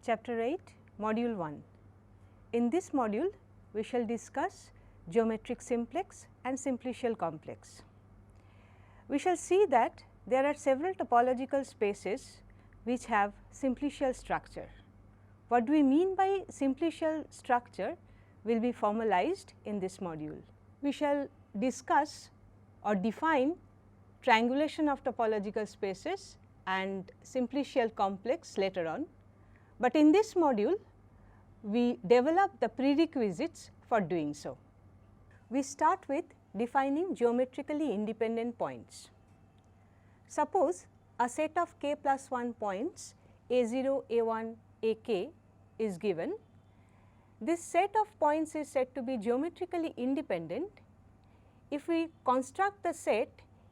Chapter 8, Module 1. In this module, we shall discuss geometric simplex and simplicial complex. We shall see that there are several topological spaces which have simplicial structure. What do we mean by simplicial structure will be formalized in this module. We shall discuss or define triangulation of topological spaces and simplicial complex later on, but in this module we develop the prerequisites for doing so. We start with defining geometrically independent points. Suppose a set of k plus 1 points a0, a1, ak is given. This set of points is said to be geometrically independent if we construct the set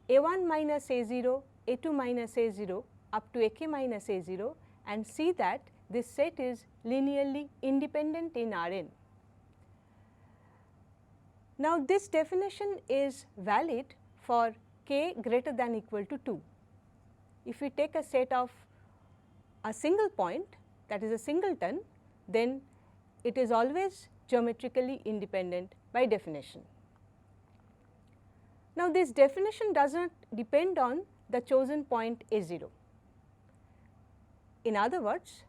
a1 minus a0, a2 minus a0 up to ak minus a0 and see that this set is linearly independent in Rn. Now, this definition is valid for k greater than or equal to 2. If we take a set of a single point, that is a singleton, then it is always geometrically independent by definition. Now, this definition does not depend on the chosen point a0. In other words,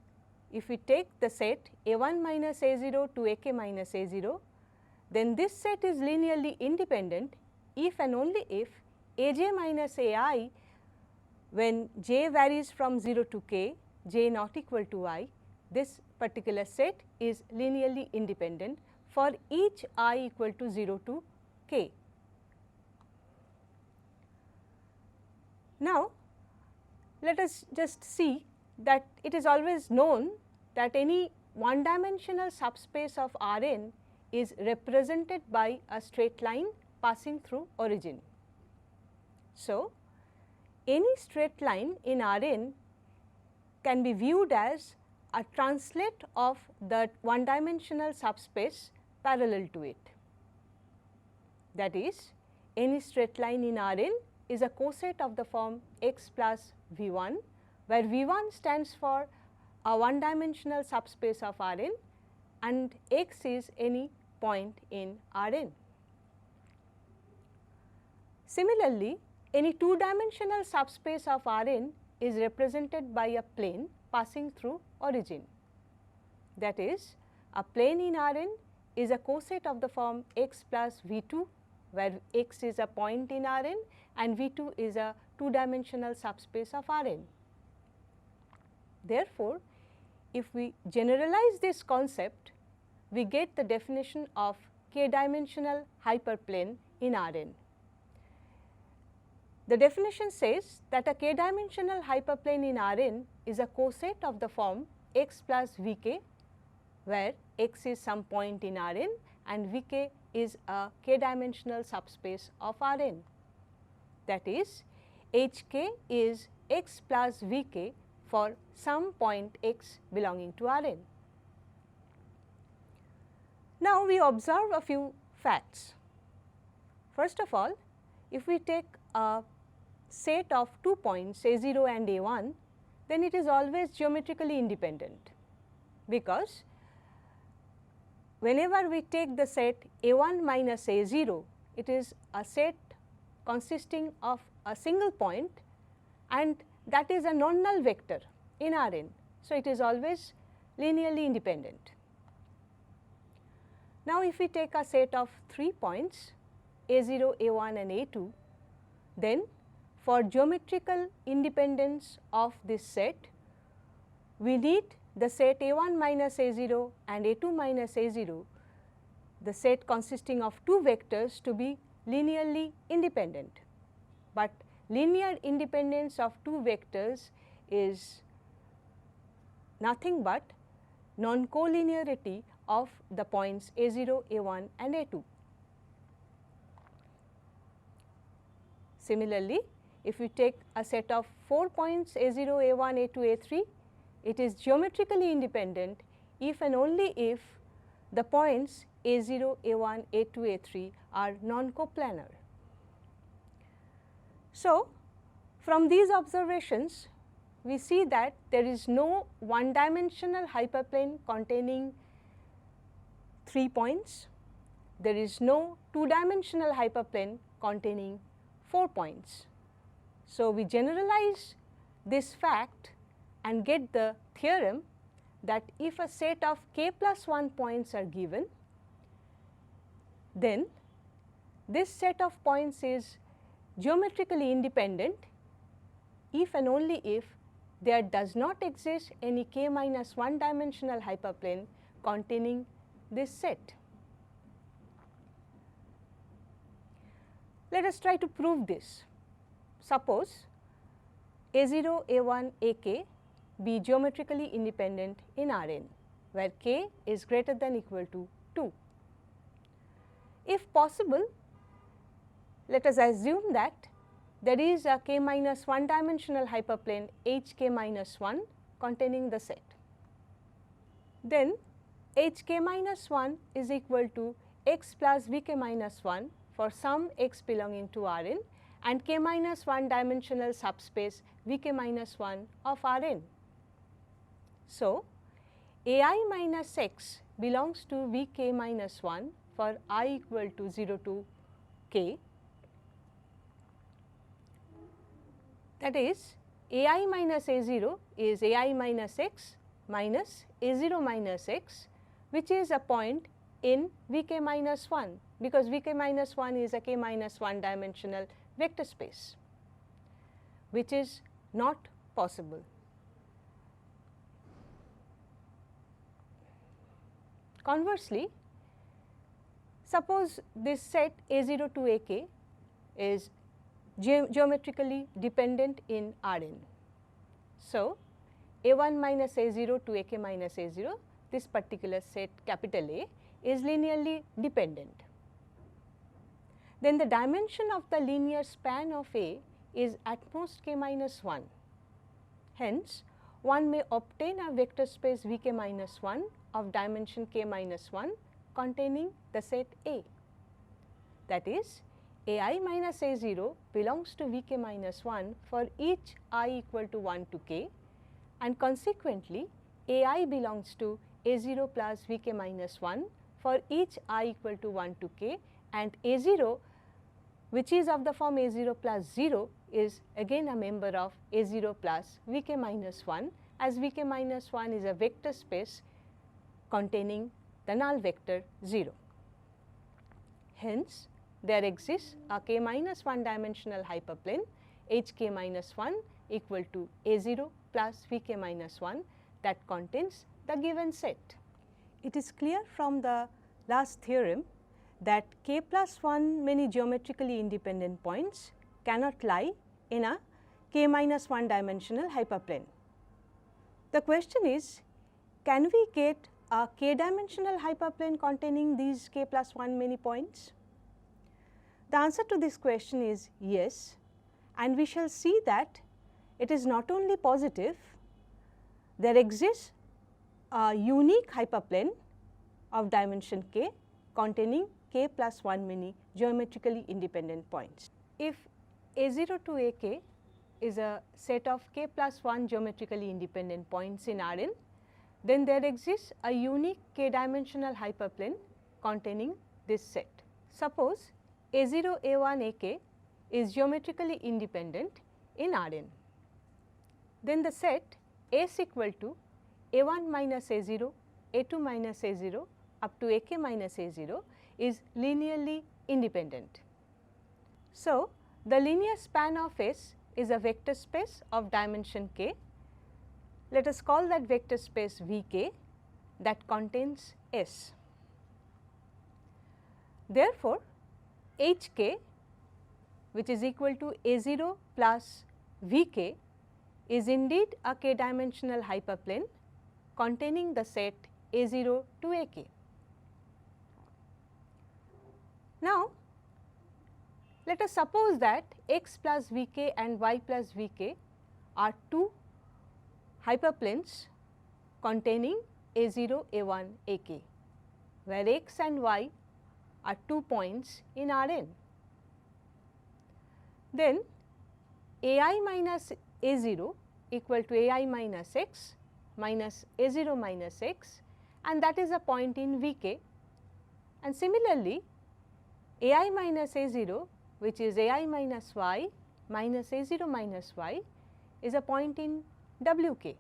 if we take the set a1 minus a0 to ak minus a0, then this set is linearly independent if and only if aj minus ai, when j varies from 0 to k, j not equal to I, this particular set is linearly independent for each I equal to 0 to k. Now, let us just see that it is always known that any one dimensional subspace of Rn is represented by a straight line passing through origin. So, any straight line in Rn can be viewed as a translet of the one dimensional subspace parallel to it. That is, any straight line in Rn is a coset of the form x plus v1, where v1 stands for a one dimensional subspace of Rn and x is any point in Rn. Similarly, any two dimensional subspace of Rn is represented by a plane passing through origin. That is, a plane in Rn is a coset of the form x plus v2, where x is a point in Rn and v2 is a two dimensional subspace of Rn. Therefore, if we generalize this concept, we get the definition of k-dimensional hyperplane in Rn. The definition says that a k-dimensional hyperplane in Rn is a coset of the form x plus vk, where x is some point in Rn and vk is a k-dimensional subspace of Rn. That is, hk is x plus vk for some point x belonging to Rn. Now, we observe a few facts. First of all, if we take a set of 2 points a0 and a1, then it is always geometrically independent, because whenever we take the set a1 minus a0, it is a set consisting of a single point and that is a non-null vector in Rn. So, it is always linearly independent. Now, if we take a set of 3 points a0, a1 and a2, then for geometrical independence of this set, we need the set a1 minus a0 and a2 minus a0, the set consisting of two vectors, to be linearly independent. But linear independence of two vectors is nothing but non-collinearity of the points a0, a1 and a2. Similarly, if we take a set of 4 points a0, a1, a2, a3, it is geometrically independent if and only if the points a0, a1, a2, a3 are non-coplanar. So, from these observations, we see that there is no one dimensional hyperplane containing 3 points, there is no two dimensional hyperplane containing 4 points. So, we generalize this fact and get the theorem that if a set of k plus 1 points are given, then this set of points is geometrically independent if and only if there does not exist any k minus 1 dimensional hyperplane containing this set. Let us try to prove this. Suppose A0, A1, Ak be geometrically independent in Rn, where k is greater than equal to 2. If possible, let us assume that there is a k minus 1 dimensional hyperplane Hk minus 1 containing the set. Then Hk minus 1 is equal to x plus Vk minus 1 for some x belonging to Rn and k minus 1 dimensional subspace Vk minus 1 of Rn. So, Ai minus x belongs to Vk minus 1 for I equal to 0 to k. That is, Ai minus A0 is Ai minus x minus A0 minus x, which is a point in Vk minus 1, because Vk minus 1 is a k minus 1 dimensional vector space, which is not possible. Conversely, suppose this set A0 to Ak is geometrically dependent in Rn. So, A1 minus A0 to Ak minus A0, this particular set capital A is linearly dependent. Then the dimension of the linear span of A is at most k minus 1. Hence, one may obtain a vector space Vk minus 1 of dimension k minus 1 containing the set A. That is, Ai minus A0 belongs to Vk minus 1 for each I equal to 1 to k, and consequently Ai belongs to A0 plus Vk minus 1 for each I equal to 1 to k, and A0, which is of the form A0 plus 0, is again a member of A0 plus Vk minus 1, as Vk minus 1 is a vector space containing the null vector 0. Hence, there exists a k minus 1 dimensional hyperplane Hk minus 1 equal to A0 plus Vk minus 1 that contains the given set. It is clear from the last theorem that k plus 1 many geometrically independent points cannot lie in a k minus 1 dimensional hyperplane. The question is, can we get a k dimensional hyperplane containing these k plus 1 many points? The answer to this question is yes, and we shall see that it is not only positive, there exists a unique hyperplane of dimension k containing k plus 1 many geometrically independent points. If A0 to Ak is a set of k plus 1 geometrically independent points in Rn, then there exists a unique k dimensional hyperplane containing this set. Suppose A0 A1 Ak is geometrically independent in Rn. Then the set S equal to A1 minus A0, A2 minus A0 up to Ak minus A0 is linearly independent. So, the linear span of S is a vector space of dimension k. Let us call that vector space Vk that contains S. Therefore, Hk, which is equal to A0 plus Vk, is indeed a k dimensional hyperplane containing the set A0 to Ak. Now, let us suppose that x plus Vk and y plus Vk are two hyperplanes containing A0 A1 Ak, where x and y are 2 points in Rn. Then Ai minus A0 equal to a I minus x minus a 0 minus x, and that is a point in V k. And similarly, a I minus a 0, which is a I minus y minus a 0 minus y, is a point in W k,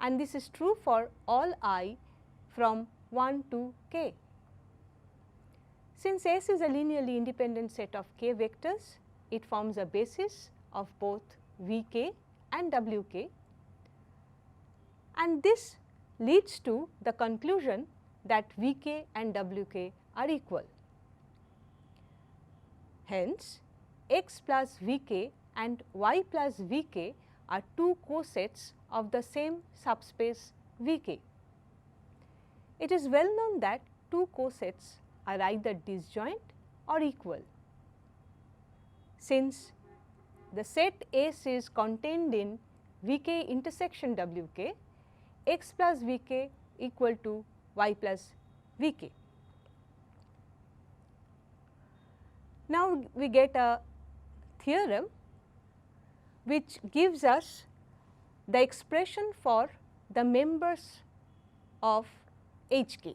and this is true for all I from 1 to k. Since S is a linearly independent set of k vectors, it forms a basis of both V k and W k, and this leads to the conclusion that V k and W k are equal. Hence, x plus V k and y plus V k are two cosets of the same subspace V k. It is well known that two cosets are either disjoint or equal. Since the set S is contained in V k intersection W k, x plus V k equal to y plus V k. Now, we get a theorem which gives us the expression for the members of H k.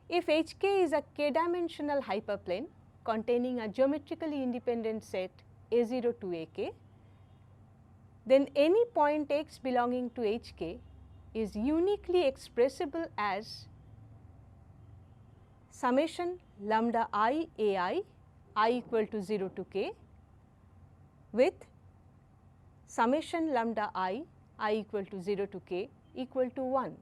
If H k is a k-dimensional hyperplane containing a geometrically independent set a 0 to a k, then any point x belonging to H k is uniquely expressible as summation lambda I a I equal to 0 to k with summation lambda I equal to 0 to k equal to 1.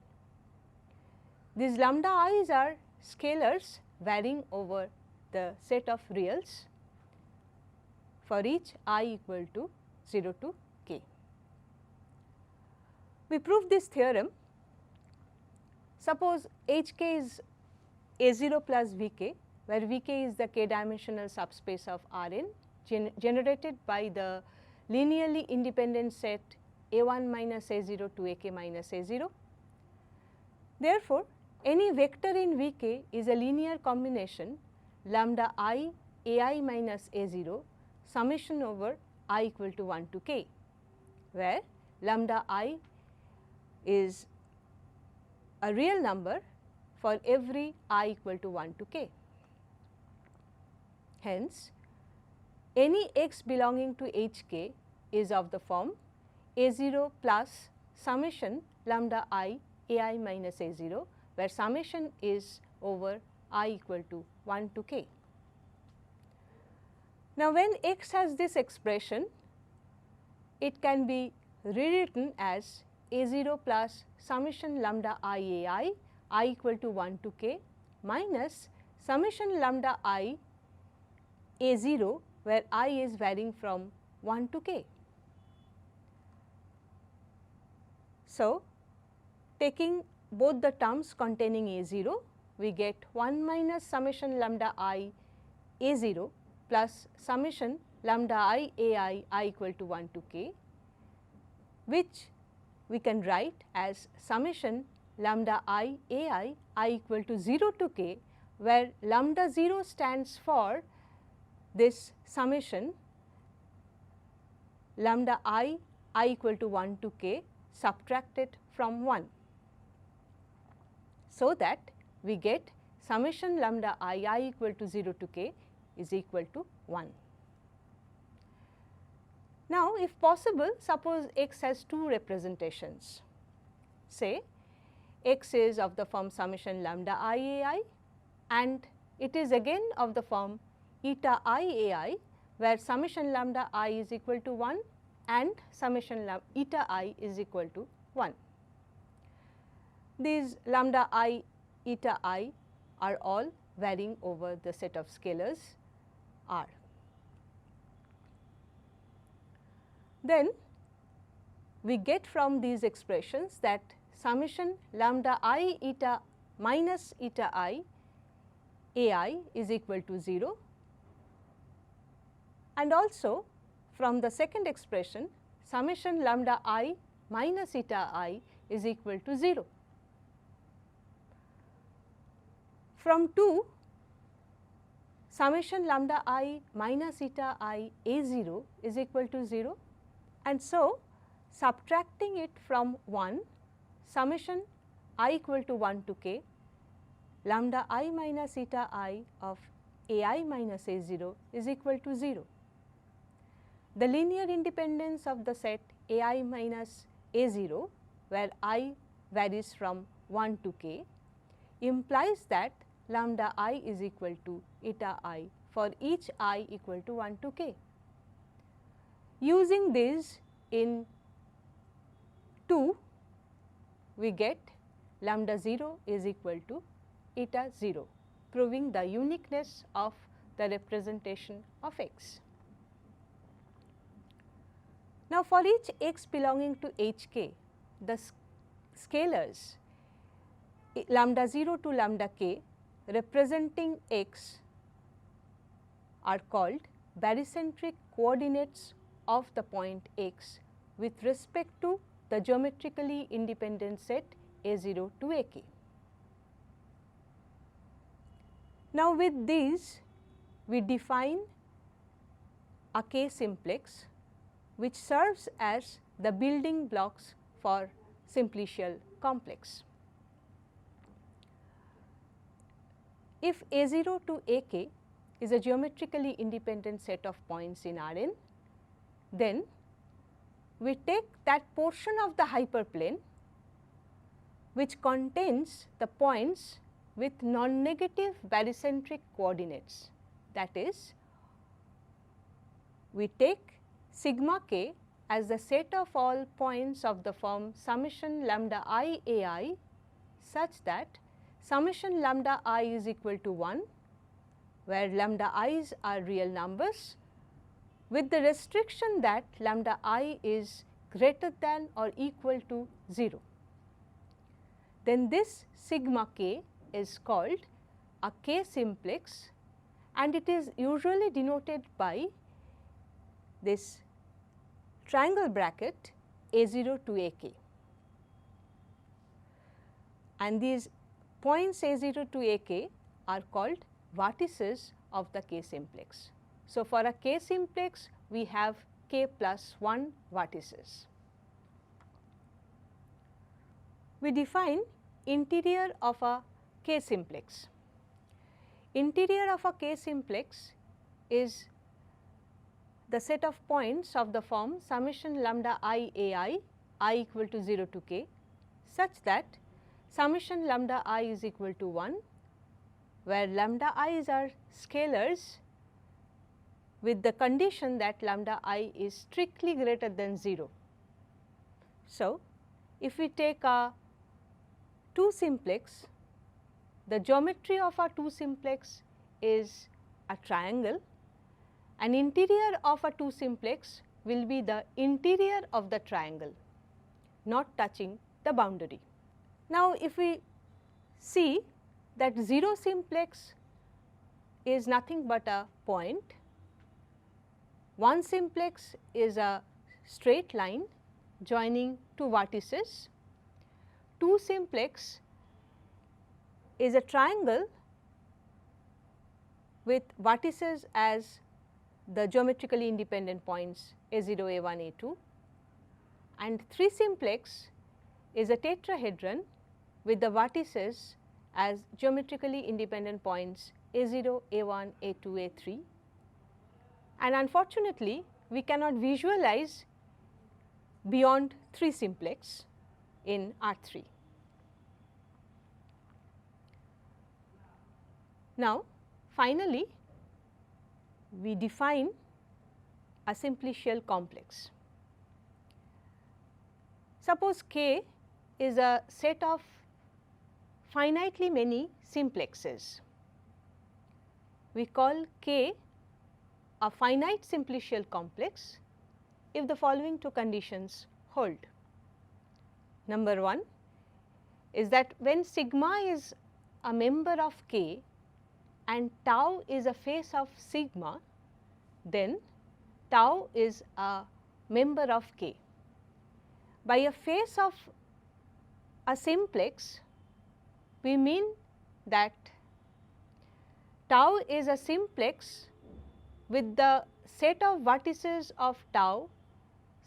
These lambda i's are scalars varying over the set of reals for each I equal to 0 to k. We prove this theorem. Suppose H k is a 0 plus V k, where V k is the k-dimensional subspace of R n generated by the linearly independent set a 1 minus a 0 to a k minus a 0. Therefore, any vector in V k is a linear combination lambda I a I minus a 0 summation over I equal to 1 to k, where lambda I is a real number for every I equal to 1 to k. Hence, any x belonging to H k is of the form a 0 plus summation lambda I a I minus a 0, where summation is over I equal to 1 to k. Now, when x has this expression, it can be rewritten as a 0 plus summation lambda I a I equal to 1 to k minus summation lambda I a 0, where I is varying from 1 to k. So, taking both the terms containing a 0, we get 1 minus summation lambda I a 0 plus summation lambda I a I equal to 1 to k, which we can write as summation lambda I a I equal to 0 to k, where lambda 0 stands for this summation lambda I equal to 1 to k subtracted from 1. So that we get summation lambda I equal to 0 to k is equal to 1. Now, if possible, suppose x has two representations. Say x is of the form summation lambda I a I, and it is again of the form eta I a I, where summation lambda I is equal to 1 and summation eta I is equal to 1. These lambda I, eta I are all varying over the set of scalars R. Then we get from these expressions that summation lambda I eta minus eta I a I is equal to 0, and also from the second expression summation lambda I minus eta I is equal to 0. From 2, summation lambda I minus eta I a 0 is equal to 0, And so, subtracting it from 1, summation I equal to 1 to k, lambda I minus eta I of a I minus a 0 is equal to 0. The linear independence of the set a I minus a 0, where I varies from 1 to k, implies that lambda I is equal to eta I for each I equal to 1 to k. Using this in 2, we get lambda 0 is equal to eta 0, proving the uniqueness of the representation of x. Now, for each x belonging to hk, the scalars lambda 0 to lambda k representing x are called barycentric coordinates of the point x with respect to the geometrically independent set a0 to ak. Now, with these we define a k simplex which serves as the building blocks for simplicial complex. If a0 to ak is a geometrically independent set of points in Rn, then we take that portion of the hyperplane which contains the points with non-negative barycentric coordinates. That is, we take sigma k as the set of all points of the form summation lambda I a I such that summation lambda I is equal to 1, where lambda i's are real numbers, with the restriction that lambda I is greater than or equal to 0. Then this sigma k is called a k simplex, and it is usually denoted by this triangle bracket a0 to ak, and these points a0 to ak are called vertices of the k simplex. So, for a k simplex we have k plus 1 vertices. We define interior of a k simplex. Interior of a k simplex is the set of points of the form summation lambda I a I equal to 0 to k, such that summation lambda I is equal to 1, where lambda i's are scalars with the condition that lambda I is strictly greater than 0. So, if we take a 2 simplex, the geometry of a 2 simplex is a triangle, and interior of a 2 simplex will be the interior of the triangle, not touching the boundary. Now, if we see that 0 simplex is nothing but a point, 1 simplex is a straight line joining two vertices, 2 simplex is a triangle with vertices as the geometrically independent points a0, a1, a2, and 3 simplex is a tetrahedron with the vertices as geometrically independent points a0, a1, a2, a3, and unfortunately we cannot visualize beyond 3 simplex in R3. Now, finally, we define a simplicial complex. Suppose K is a set of finitely many simplexes. We call K a finite simplicial complex if the following two conditions hold. Number 1 is that when sigma is a member of K and tau is a face of sigma, then tau is a member of K. By a face of a simplex, we mean that tau is a simplex with the set of vertices of tau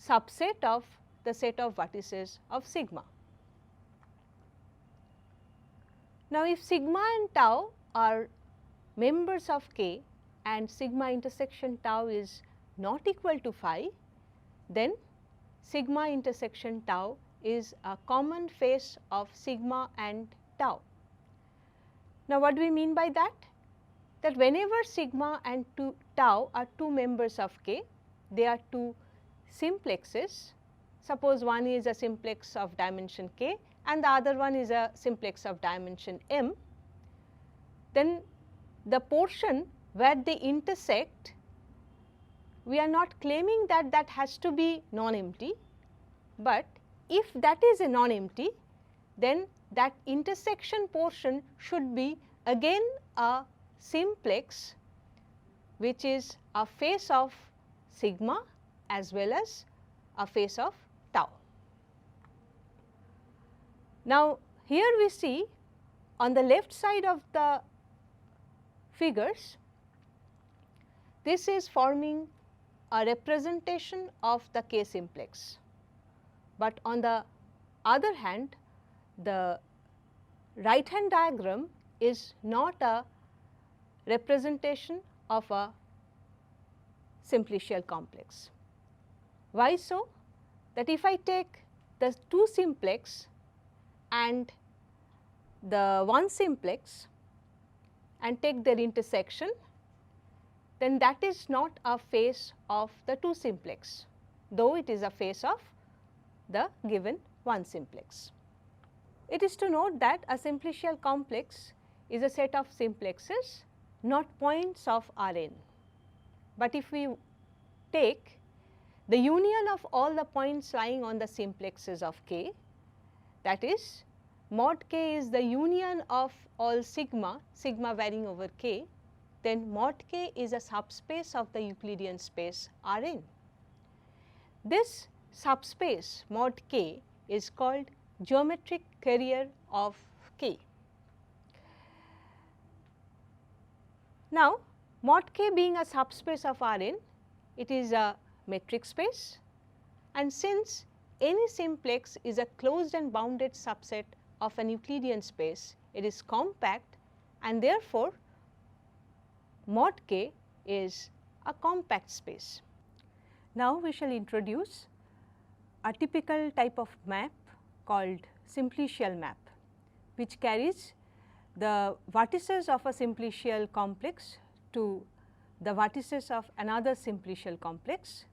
subset of the set of vertices of sigma. Now, if sigma and tau are members of K and sigma intersection tau is not equal to phi, then sigma intersection tau is a common face of sigma and tau. Now, what do we mean by that? That whenever sigma and tau are two members of K, they are two simplexes. Suppose one is a simplex of dimension K and the other one is a simplex of dimension M, then the portion where they intersect, we are not claiming that that has to be non-empty, but if that is a non-empty, then that intersection portion should be again a simplex, which is a face of sigma as well as a face of tau. Now, here we see on the left side of the figures, this is forming a representation of the K simplex, but on the other hand, the right hand diagram is not a representation of a simplicial complex. Why so? That if I take the two simplex and the one simplex and take their intersection, then that is not a face of the two simplex, though it is a face of the given one simplex. It is to note that a simplicial complex is a set of simplexes, not points of Rn. But if we take the union of all the points lying on the simplexes of K, that is mod K is the union of all sigma, sigma varying over K, then mod K is a subspace of the Euclidean space Rn. This subspace mod K is called geometric carrier of K. Now, mod K being a subspace of Rn, it is a metric space, and since any simplex is a closed and bounded subset of an Euclidean space, it is compact, and therefore, mod K is a compact space. Now, we shall introduce a typical type of map called simplicial map, which carries the vertices of a simplicial complex to the vertices of another simplicial complex,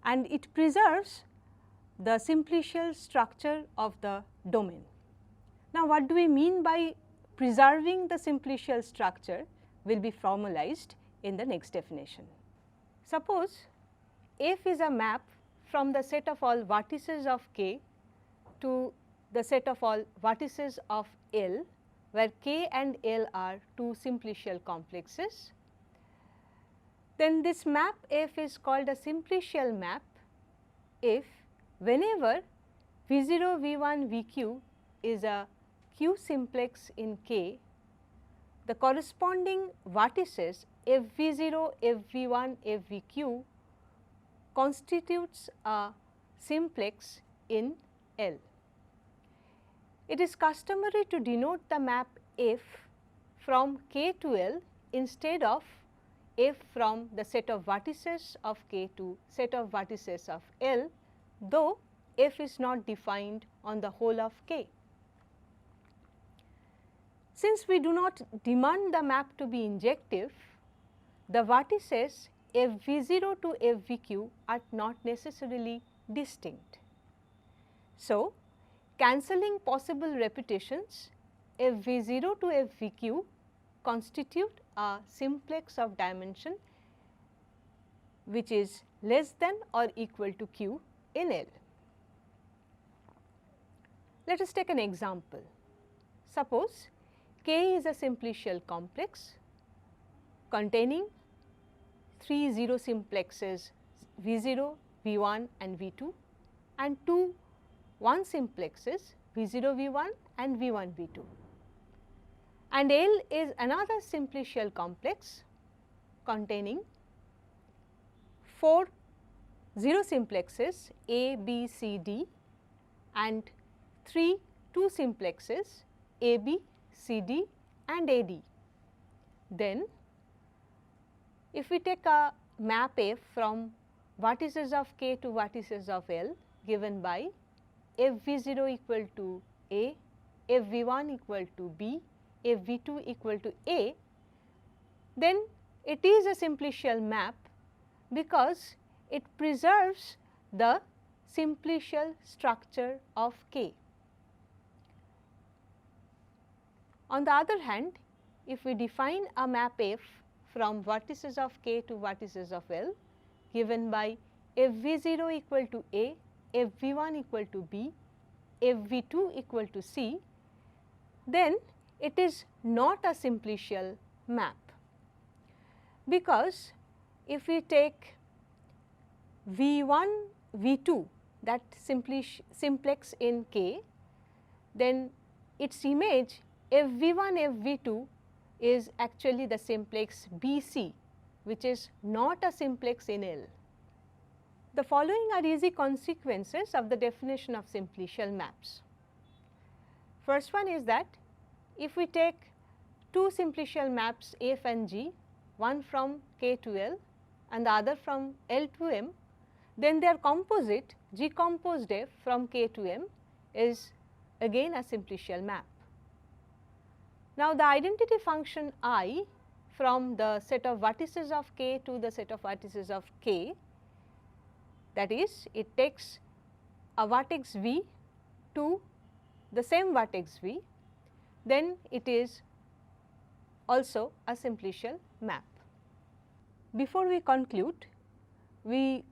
and it preserves the simplicial structure of the domain. Now, what do we mean by preserving the simplicial structure will be formalized in the next definition. Suppose F is a map from the set of all vertices of K to the set of all vertices of L, where K and L are two simplicial complexes. Then this map F is called a simplicial map if whenever V0, V1, Vq is a Q simplex in K, the corresponding vertices Fv0, Fv1, Fvq constitutes a simplex in L. It is customary to denote the map F from K to L instead of F from the set of vertices of K to set of vertices of L, though F is not defined on the whole of K. Since we do not demand the map to be injective, the vertices Fv0 to Fvq are not necessarily distinct. So, cancelling possible repetitions, Fv0 to Fvq constitute a simplex of dimension which is less than or equal to Q in L. Let us take an example. Suppose K is a simplicial complex containing 3 zero simplexes V0, V1 and V2 and 2 1 simplexes V0, V1 and V1, V2. And L is another simplicial complex containing 4 0 simplexes A, B, C, D and 3 2 simplexes A, B, C, D and A, D. Then if we take a map F from vertices of K to vertices of L given by FV0 equal to A, FV1 equal to B, FV2 equal to A, then it is a simplicial map because it preserves the simplicial structure of K. On the other hand, if we define a map F from vertices of K to vertices of L given by FV0 equal to A, FV1 equal to B, FV2 equal to C, then it is not a simplicial map, because if we take V1, V2 that simplex in K, then its image FV1, FV2 is actually the simplex BC, which is not a simplex in L. The following are easy consequences of the definition of simplicial maps. First one is that if we take two simplicial maps F and G, one from K to L and the other from L to M, then their composite G composed F from K to M is again a simplicial map. Now, the identity function I from the set of vertices of K to the set of vertices of K, that is, it takes a vertex V to the same vertex V, then it is also a simplicial map. Before we conclude, we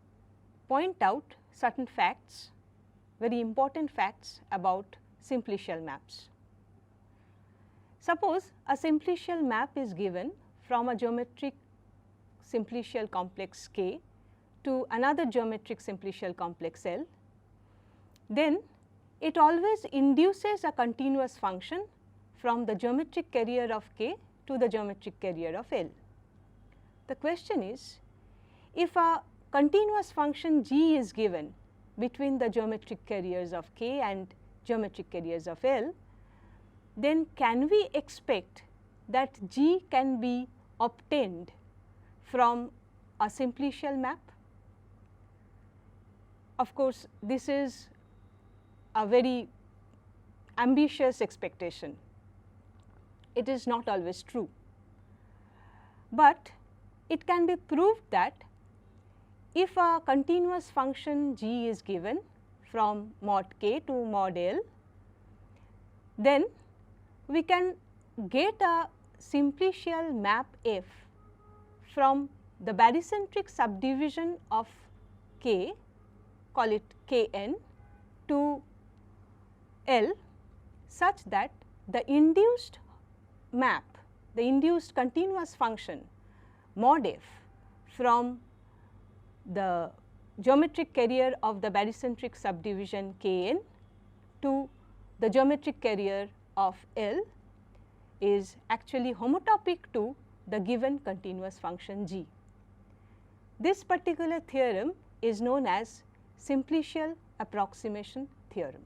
point out certain facts, very important facts about simplicial maps. Suppose a simplicial map is given from a geometric simplicial complex K to another geometric simplicial complex L, then it always induces a continuous function from the geometric carrier of K to the geometric carrier of L. The question is, if a continuous function G is given between the geometric carriers of K and geometric carriers of L, then can we expect that G can be obtained from a simplicial map? Of course, this is a very ambitious expectation. It is not always true, but it can be proved that if a continuous function G is given from mod K to mod L, then we can get a simplicial map F from the barycentric subdivision of K, call it Kn, to L, such that the induced map, the induced continuous function mod F from the geometric carrier of the barycentric subdivision Kn to the geometric carrier of L is actually homotopic to the given continuous function G. This particular theorem is known as simplicial approximation theorem.